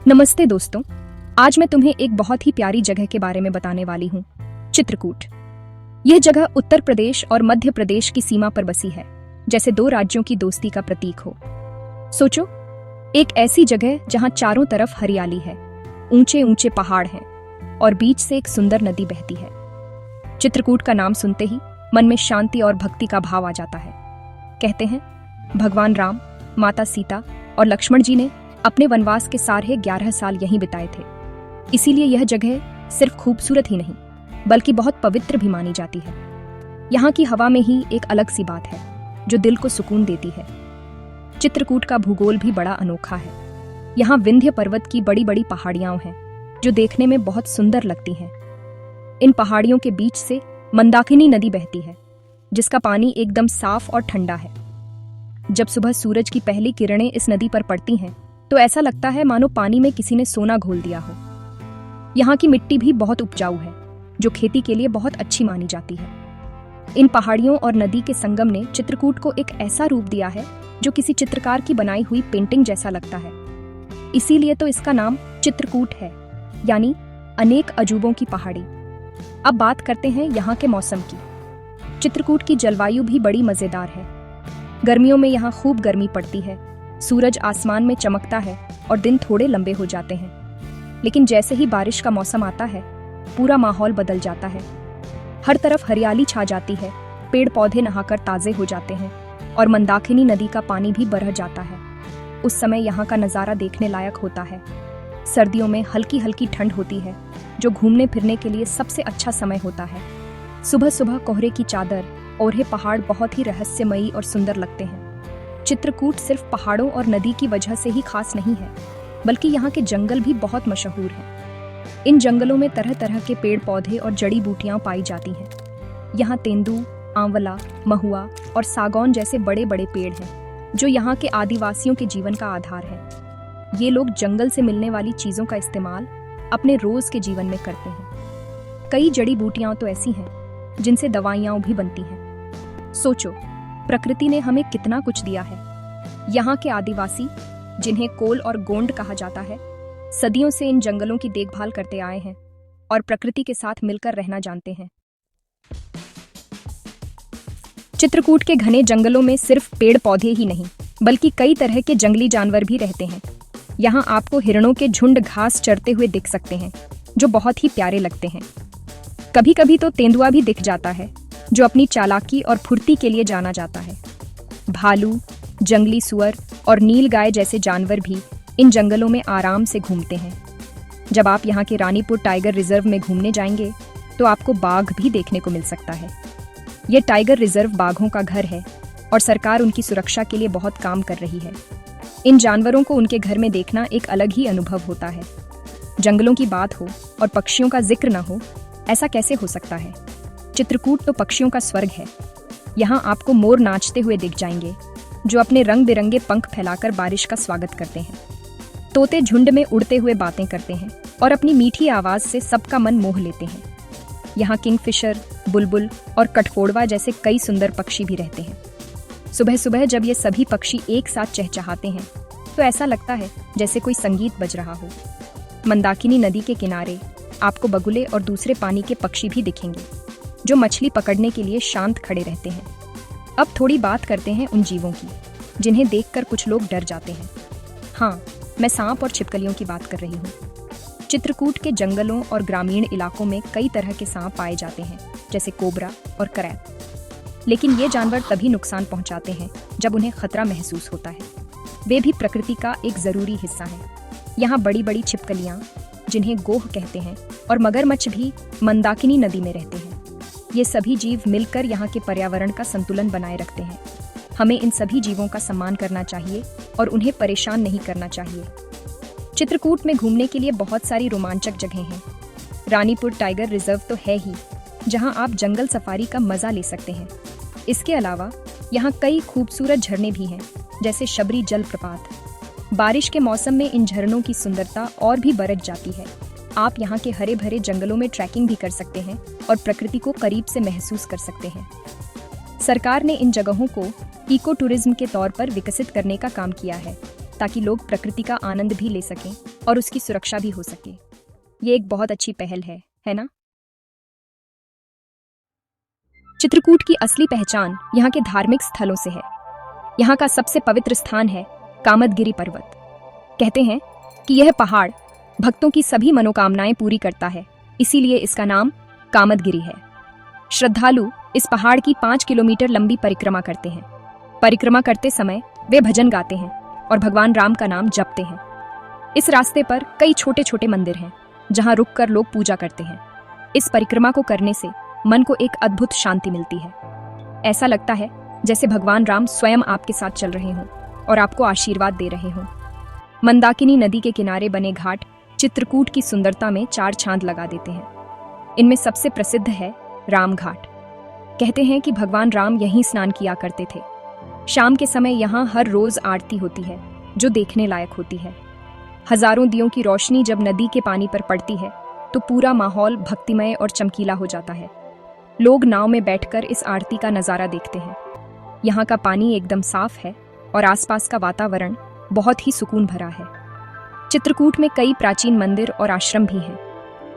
नमस्ते दोस्तों, आज मैं तुम्हें एक बहुत ही प्यारी जगह के बारे में बताने वाली हूँ, चित्रकूट। यह जगह उत्तर प्रदेश और मध्य प्रदेश की सीमा पर बसी है, जैसे दो राज्यों की दोस्ती का प्रतीक हो। सोचो, एक ऐसी जगह जहाँ चारों तरफ हरियाली है, ऊंचे ऊंचे पहाड़ हैं और बीच से एक सुंदर नदी बहती है। चित्रकूट का नाम सुनते ही मन में शांति और भक्ति का भाव आ जाता है। कहते हैं, भगवान राम, माता सीता और लक्ष्मण जी ने अपने वनवास के सारे 11 साल यहीं बिताए थे। इसीलिए यह जगह सिर्फ खूबसूरत ही नहीं, बल्कि बहुत पवित्र भी मानी जाती है। यहाँ की हवा में ही एक अलग सी बात है, जो दिल को सुकून देती है। चित्रकूट का भूगोल भी बड़ा अनोखा है। यहाँ विंध्य पर्वत की बड़ी बड़ी पहाड़ियां हैं, जो देखने में बहुत सुंदर लगती हैं। इन पहाड़ियों के बीच से मंदाकिनी नदी बहती है, जिसका पानी एकदम साफ और ठंडा है। जब सुबह सूरज की पहली किरणें इस नदी पर पड़ती हैं, तो ऐसा लगता है मानो पानी में किसी ने सोना घोल दिया हो। यहाँ की मिट्टी भी बहुत उपजाऊ है, जो खेती के लिए बहुत अच्छी मानी जाती है। इन पहाड़ियों और नदी के संगम ने चित्रकूट को एक ऐसा रूप दिया है, जो किसी चित्रकार की बनाई हुई पेंटिंग जैसा लगता है। इसीलिए तो इसका नाम चित्रकूट है, यानी अनेक अजूबों की पहाड़ी। अब बात करते हैं यहाँ के मौसम की। चित्रकूट की जलवायु भी बड़ी मजेदार है। गर्मियों में यहाँ खूब गर्मी पड़ती है, सूरज आसमान में चमकता है और दिन थोड़े लंबे हो जाते हैं। लेकिन जैसे ही बारिश का मौसम आता है, पूरा माहौल बदल जाता है। हर तरफ हरियाली छा जाती है, पेड़ पौधे नहाकर ताजे हो जाते हैं और मंदाकिनी नदी का पानी भी बरह जाता है। उस समय यहाँ का नज़ारा देखने लायक होता है। सर्दियों में हल्की हल्की ठंड होती है, जो घूमने फिरने के लिए सबसे अच्छा समय होता है। सुबह सुबह कोहरे की चादर ओढ़े पहाड़ बहुत ही रहस्यमयी और सुंदर लगते हैं। चित्रकूट सिर्फ पहाड़ों और नदी की वजह से ही खास नहीं है, बल्कि यहाँ के जंगल भी बहुत मशहूर हैं। इन जंगलों में तरह तरह के पेड़ पौधे और जड़ी बूटियां पाई जाती हैं। यहाँ तेंदू, आंवला, महुआ और सागौन जैसे बड़े बड़े पेड़ हैं, जो यहाँ के आदिवासियों के जीवन का आधार है। ये लोग जंगल से मिलने वाली चीजों का इस्तेमाल अपने रोज के जीवन में करते हैं। कई जड़ी बूटियां तो ऐसी हैं जिनसे दवाइयां भी बनती हैं। सोचो, प्रकृति ने हमें कितना कुछ दिया है। यहाँ के आदिवासी, जिन्हें कोल और गोंड कहा जाता है, सदियों से इन जंगलों की देखभाल करते आए हैं और प्रकृति के साथ मिलकर रहना जानते हैं। चित्रकूट के घने जंगलों में सिर्फ पेड़ पौधे ही नहीं, बल्कि कई तरह के जंगली जानवर भी रहते हैं। यहाँ आपको हिरणों के झुंड घास चरते हुए दिख सकते हैं, जो बहुत ही प्यारे लगते हैं। कभी कभी तो तेंदुआ भी दिख जाता है, जो अपनी चालाकी और फुर्ती के लिए जाना जाता है। भालू, जंगली सुअर और नीलगाय जैसे जानवर भी इन जंगलों में आराम से घूमते हैं। जब आप यहाँ के रानीपुर टाइगर रिजर्व में घूमने जाएंगे, तो आपको बाघ भी देखने को मिल सकता है। ये टाइगर रिजर्व बाघों का घर है और सरकार उनकी सुरक्षा के लिए बहुत काम कर रही है। इन जानवरों को उनके घर में देखना एक अलग ही अनुभव होता है। जंगलों की बात हो और पक्षियों का जिक्र न हो, ऐसा कैसे हो सकता है। चित्रकूट तो पक्षियों का स्वर्ग है। यहाँ आपको मोर नाचते हुए दिख जाएंगे, जो अपने रंग बिरंगे पंख फैलाकर बारिश का स्वागत करते हैं। तोते झुंड में उड़ते हुए बातें करते हैं और अपनी मीठी आवाज से सबका मन मोह लेते हैं। यहाँ किंगफिशर, बुलबुल और कठफोड़वा जैसे कई सुंदर पक्षी भी रहते हैं। सुबह सुबह जब ये सभी पक्षी एक साथ चहचहाते हैं, तो ऐसा लगता है जैसे कोई संगीत बज रहा हो। मंदाकिनी नदी के किनारे आपको बगुले और दूसरे पानी के पक्षी भी दिखेंगे, जो मछली पकड़ने के लिए शांत खड़े रहते हैं। अब थोड़ी बात करते हैं उन जीवों की, जिन्हें देखकर कुछ लोग डर जाते हैं। हाँ, मैं सांप और छिपकलियों की बात कर रही हूँ। चित्रकूट के जंगलों और ग्रामीण इलाकों में कई तरह के सांप पाए जाते हैं, जैसे कोबरा और करैत। लेकिन ये जानवर तभी नुकसान पहुंचाते हैं जब उन्हें खतरा महसूस होता है। वे भी प्रकृति का एक जरूरी हिस्सा है। यहाँ बड़ी बड़ी छिपकलियाँ, जिन्हें गोह कहते हैं, और मगरमच्छ भी मंदाकिनी नदी में रहते हैं। ये सभी जीव मिलकर यहाँ के पर्यावरण का संतुलन बनाए रखते हैं। हमें इन सभी जीवों का सम्मान करना चाहिए और उन्हें परेशान नहीं करना चाहिए। चित्रकूट में घूमने के लिए बहुत सारी रोमांचक जगहें हैं। रानीपुर टाइगर रिजर्व तो है ही, जहाँ आप जंगल सफारी का मजा ले सकते हैं। इसके अलावा यहाँ कई खूबसूरत झरने भी हैं, जैसे शबरी जलप्रपात। बारिश के मौसम में इन झरनों की सुंदरता और भी बढ़ जाती है। आप यहाँ के हरे भरे जंगलों में ट्रैकिंग भी कर सकते हैं और प्रकृति को करीब से महसूस कर सकते हैं। सरकार ने इन जगहों को इको टूरिज्म के तौर पर विकसित करने का काम किया है। ताकि लोग प्रकृति का आनंद भी ले सकें और उसकी सुरक्षा भी हो सके। ये एक बहुत अच्छी पहल है ना? चित्रकूट की असली पहचान यहाँ के धार्मिक स्थलों से है। यहाँ का सबसे पवित्र स्थान है कामदगिरि पर्वत। कहते हैं कि यह पहाड़ भक्तों की सभी मनोकामनाएं पूरी करता है, इसीलिए इसका नाम कामदगिरि है। श्रद्धालु इस पहाड़ की 5 किलोमीटर लंबी परिक्रमा करते हैं। परिक्रमा करते समय वे भजन गाते हैं और भगवान राम का नाम जपते हैं। इस रास्ते पर कई छोटे छोटे मंदिर हैं जहां रुककर लोग पूजा करते हैं। इस परिक्रमा को करने से मन को एक अद्भुत शांति मिलती है। ऐसा लगता है जैसे भगवान राम स्वयं आपके साथ चल रहे हों और आपको आशीर्वाद दे रहे हों। मंदाकिनी नदी के किनारे बने घाट चित्रकूट की सुंदरता में चार चांद लगा देते हैं। इनमें सबसे प्रसिद्ध है राम घाट। कहते हैं कि भगवान राम यहीं स्नान किया करते थे। शाम के समय यहाँ हर रोज आरती होती है जो देखने लायक होती है। हजारों दियों की रोशनी जब नदी के पानी पर पड़ती है तो पूरा माहौल भक्तिमय और चमकीला हो जाता है। लोग नाव में बैठकर इस आरती का नज़ारा देखते हैं। यहाँ का पानी एकदम साफ है और आसपास का वातावरण बहुत ही सुकून भरा है। चित्रकूट में कई प्राचीन मंदिर और आश्रम भी हैं।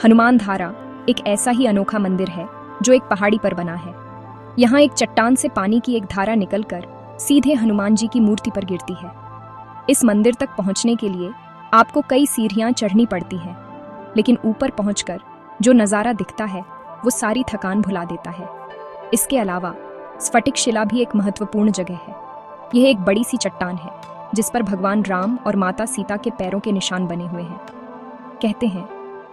हनुमान धारा एक ऐसा ही अनोखा मंदिर है जो एक पहाड़ी पर बना है। यहाँ एक चट्टान से पानी की एक धारा निकलकर सीधे हनुमान जी की मूर्ति पर गिरती है। इस मंदिर तक पहुँचने के लिए आपको कई सीढ़ियाँ चढ़नी पड़ती हैं, लेकिन ऊपर पहुंचकर जो नज़ारा दिखता है वो सारी थकान भुला देता है। इसके अलावा स्फटिक शिला भी एक महत्वपूर्ण जगह है। यह एक बड़ी सी चट्टान है जिस पर भगवान राम और माता सीता के पैरों के निशान बने हुए हैं। कहते हैं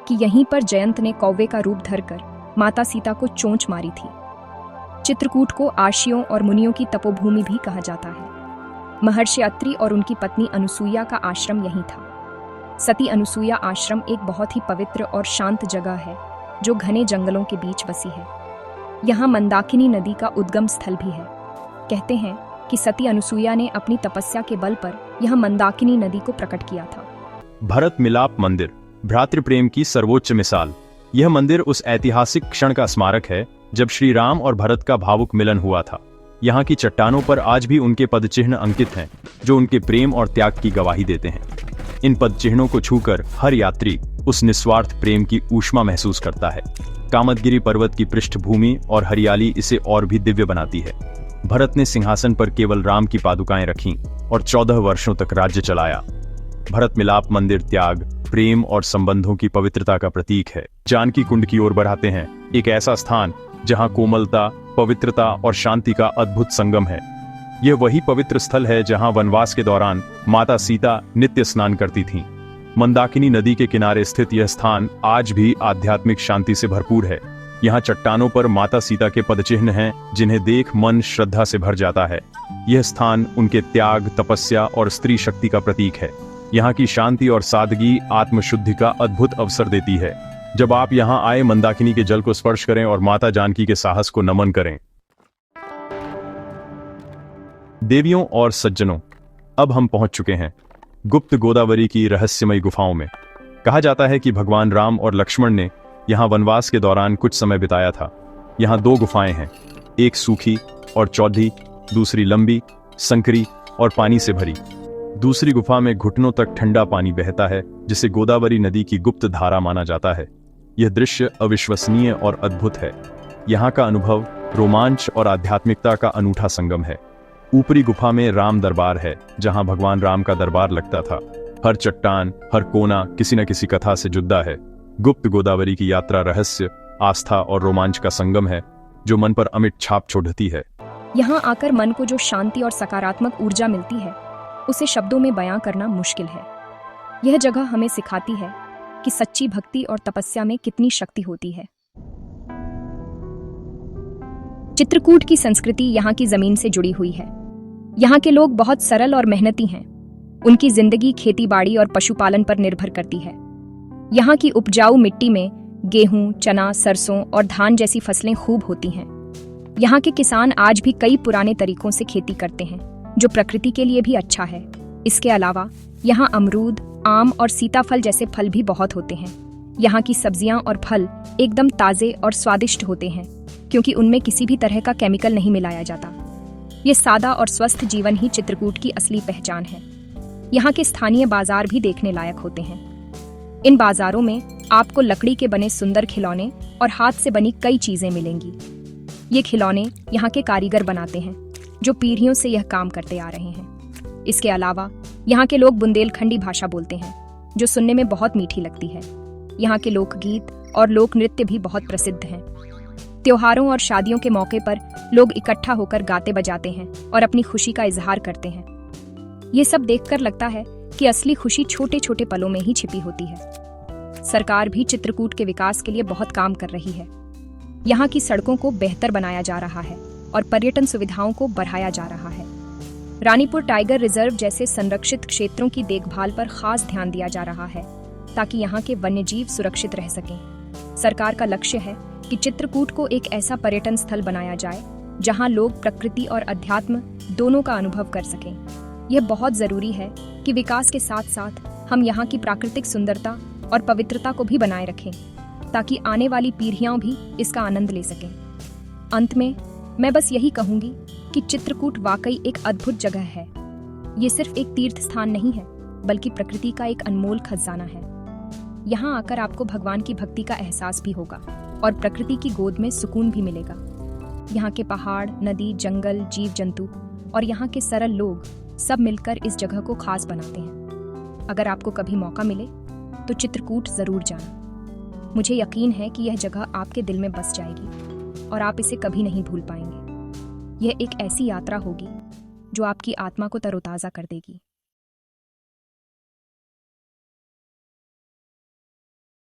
कि यहीं पर जयंत ने कौवे का रूप धरकर माता सीता को चोंच मारी थी। चित्रकूट को आर्षियों और मुनियों की तपोभूमि भी कहा जाता है। महर्षि अत्रि और उनकी पत्नी अनुसुईया का आश्रम यहीं था। सती अनुसुईया आश्रम एक बहुत ही पवित्र और शांत जगह है जो घने जंगलों के बीच बसी है। यहाँ मंदाकिनी नदी का उद्गम स्थल भी है। कहते हैं कि सती अनुसुईया ने अपनी तपस्या के बल पर यह मंदाकिनी नदी को प्रकट किया था। भरत मिलाप मंदिर भ्रातृप्रेम की सर्वोच्च मिसाल। यह मंदिर उस ऐतिहासिक क्षण का स्मारक है जब श्री राम और भरत का भावुक मिलन हुआ था। यहाँ की चट्टानों पर आज भी उनके पदचिह्न अंकित हैं जो उनके प्रेम और त्याग की गवाही देते हैं। इन पदचिह्नों को छूकर हर यात्री उस निस्वार्थ प्रेम की ऊष्मा महसूस करता है। कामदगिरि पर्वत की पृष्ठभूमि और हरियाली इसे और भी दिव्य बनाती है। भरत ने सिंहासन पर केवल राम की पादुकाएं रखीं और 14 वर्षों तक राज्य चलाया। भरत मिलाप मंदिर त्याग, प्रेम और संबंधों की पवित्रता का प्रतीक है। जानकी कुंड की ओर बढ़ाते हैं, एक ऐसा स्थान जहां कोमलता, पवित्रता और शांति का अद्भुत संगम है। यह वही पवित्र स्थल है जहां वनवास के दौरान माता सीता नित्य स्नान करती थीं। मंदाकिनी नदी के किनारे स्थित यह स्थान आज भी आध्यात्मिक शांति से भरपूर है। यहाँ चट्टानों पर माता सीता के पदचिह्न हैं जिन्हें देख मन श्रद्धा से भर जाता है। यह स्थान उनके त्याग, तपस्या और स्त्री शक्ति का प्रतीक है। यहाँ की शांति और सादगी आत्मशुद्धि का अद्भुत अवसर देती है। जब आप यहाँ आए, मंदाकिनी के जल को स्पर्श करें और माता जानकी के साहस को नमन करें। देवियों और सज्जनों, अब हम पहुंच चुके हैं गुप्त गोदावरी की रहस्यमयी गुफाओं में। कहा जाता है कि भगवान राम और लक्ष्मण ने यहाँ वनवास के दौरान कुछ समय बिताया था। यहाँ 2 गुफाएं हैं, एक सूखी और चौड़ी, दूसरी लंबी, संकरी और पानी से भरी। दूसरी गुफा में घुटनों तक ठंडा पानी बहता है जिसे गोदावरी नदी की गुप्त धारा माना जाता है। यह दृश्य अविश्वसनीय और अद्भुत है। यहाँ का अनुभव रोमांच और आध्यात्मिकता का अनूठा संगम है। ऊपरी गुफा में राम दरबार है जहां भगवान राम का दरबार लगता था। हर चट्टान, हर कोना किसी न किसी कथा से जुड़ा है। गुप्त गोदावरी की यात्रा रहस्य, आस्था और रोमांच का संगम है जो मन पर अमिट छाप छोड़ती है। यहाँ आकर मन को जो शांति और सकारात्मक ऊर्जा मिलती है उसे शब्दों में बयां करना मुश्किल है। यह जगह हमें सिखाती है कि सच्ची भक्ति और तपस्या में कितनी शक्ति होती है। चित्रकूट की संस्कृति यहाँ की जमीन से जुड़ी हुई है। यहाँ के लोग बहुत सरल और मेहनती हैं। उनकी जिंदगी खेती-बाड़ी और पशुपालन पर निर्भर करती है। यहाँ की उपजाऊ मिट्टी में गेहूं, चना, सरसों और धान जैसी फसलें खूब होती हैं। यहाँ के किसान आज भी कई पुराने तरीकों से खेती करते हैं जो प्रकृति के लिए भी अच्छा है। इसके अलावा यहाँ अमरूद, आम और सीताफल जैसे फल भी बहुत होते हैं। यहाँ की सब्जियां और फल एकदम ताजे और स्वादिष्ट होते हैं क्योंकि उनमें किसी भी तरह का केमिकल नहीं मिलाया जाता। ये सादा और स्वस्थ जीवन ही चित्रकूट की असली पहचान है। यहाँ के स्थानीय बाजार भी देखने लायक होते हैं। इन बाजारों में आपको लकड़ी के बने सुंदर खिलौने और हाथ से बनी कई चीजें मिलेंगी। ये खिलौने यहाँ के कारीगर बनाते हैं जो पीढ़ियों से यह काम करते आ रहे हैं। इसके अलावा यहाँ के लोग बुंदेलखंडी भाषा बोलते हैं जो सुनने में बहुत मीठी लगती है। यहाँ के लोकगीत और लोक नृत्य भी बहुत प्रसिद्ध हैं। त्योहारों और शादियों के मौके पर लोग इकट्ठा होकर गाते बजाते हैं और अपनी खुशी का इजहार करते हैं। ये सब देखकर लगता है कि असली खुशी छोटे छोटे पलों में ही छिपी होती है। सरकार भी चित्रकूट के विकास के लिए बहुत काम कर रही है। यहाँ की सड़कों को बेहतर बनाया जा रहा है और पर्यटन सुविधाओं को बढ़ाया जा रहा है। रानीपुर टाइगर रिजर्व जैसे संरक्षित क्षेत्रों की देखभाल पर खास ध्यान दिया जा रहा है ताकि यहाँ के वन्यजीव सुरक्षित रह सकें। सरकार का लक्ष्य है कि चित्रकूट को एक ऐसा पर्यटन स्थल बनाया जाए जहाँ लोग प्रकृति और अध्यात्म दोनों का अनुभव कर सकें। यह बहुत जरूरी है कि विकास के साथ साथ हम यहाँ की प्राकृतिक सुंदरता और पवित्रता को भी बनाए रखें ताकि आने वाली पीढ़ियां भी इसका आनंद ले सकें। अंत में मैं बस यही कहूंगी कि चित्रकूट वाकई एक अद्भुत जगह है। ये सिर्फ एक तीर्थ स्थान नहीं है बल्कि प्रकृति का एक अनमोल खजाना है। यहाँ आकर आपको भगवान की भक्ति का एहसास भी होगा और प्रकृति की गोद में सुकून भी मिलेगा। यहाँ के पहाड़, नदी, जंगल, जीव जंतु और यहाँ के सरल लोग सब मिलकर इस जगह को खास बनाते हैं। अगर आपको कभी मौका मिले तो चित्रकूट जरूर जाना। मुझे यकीन है कि यह जगह आपके दिल में बस जाएगी और आप इसे कभी नहीं भूल पाएंगे। यह एक ऐसी यात्रा होगी जो आपकी आत्मा को तरोताजा कर देगी।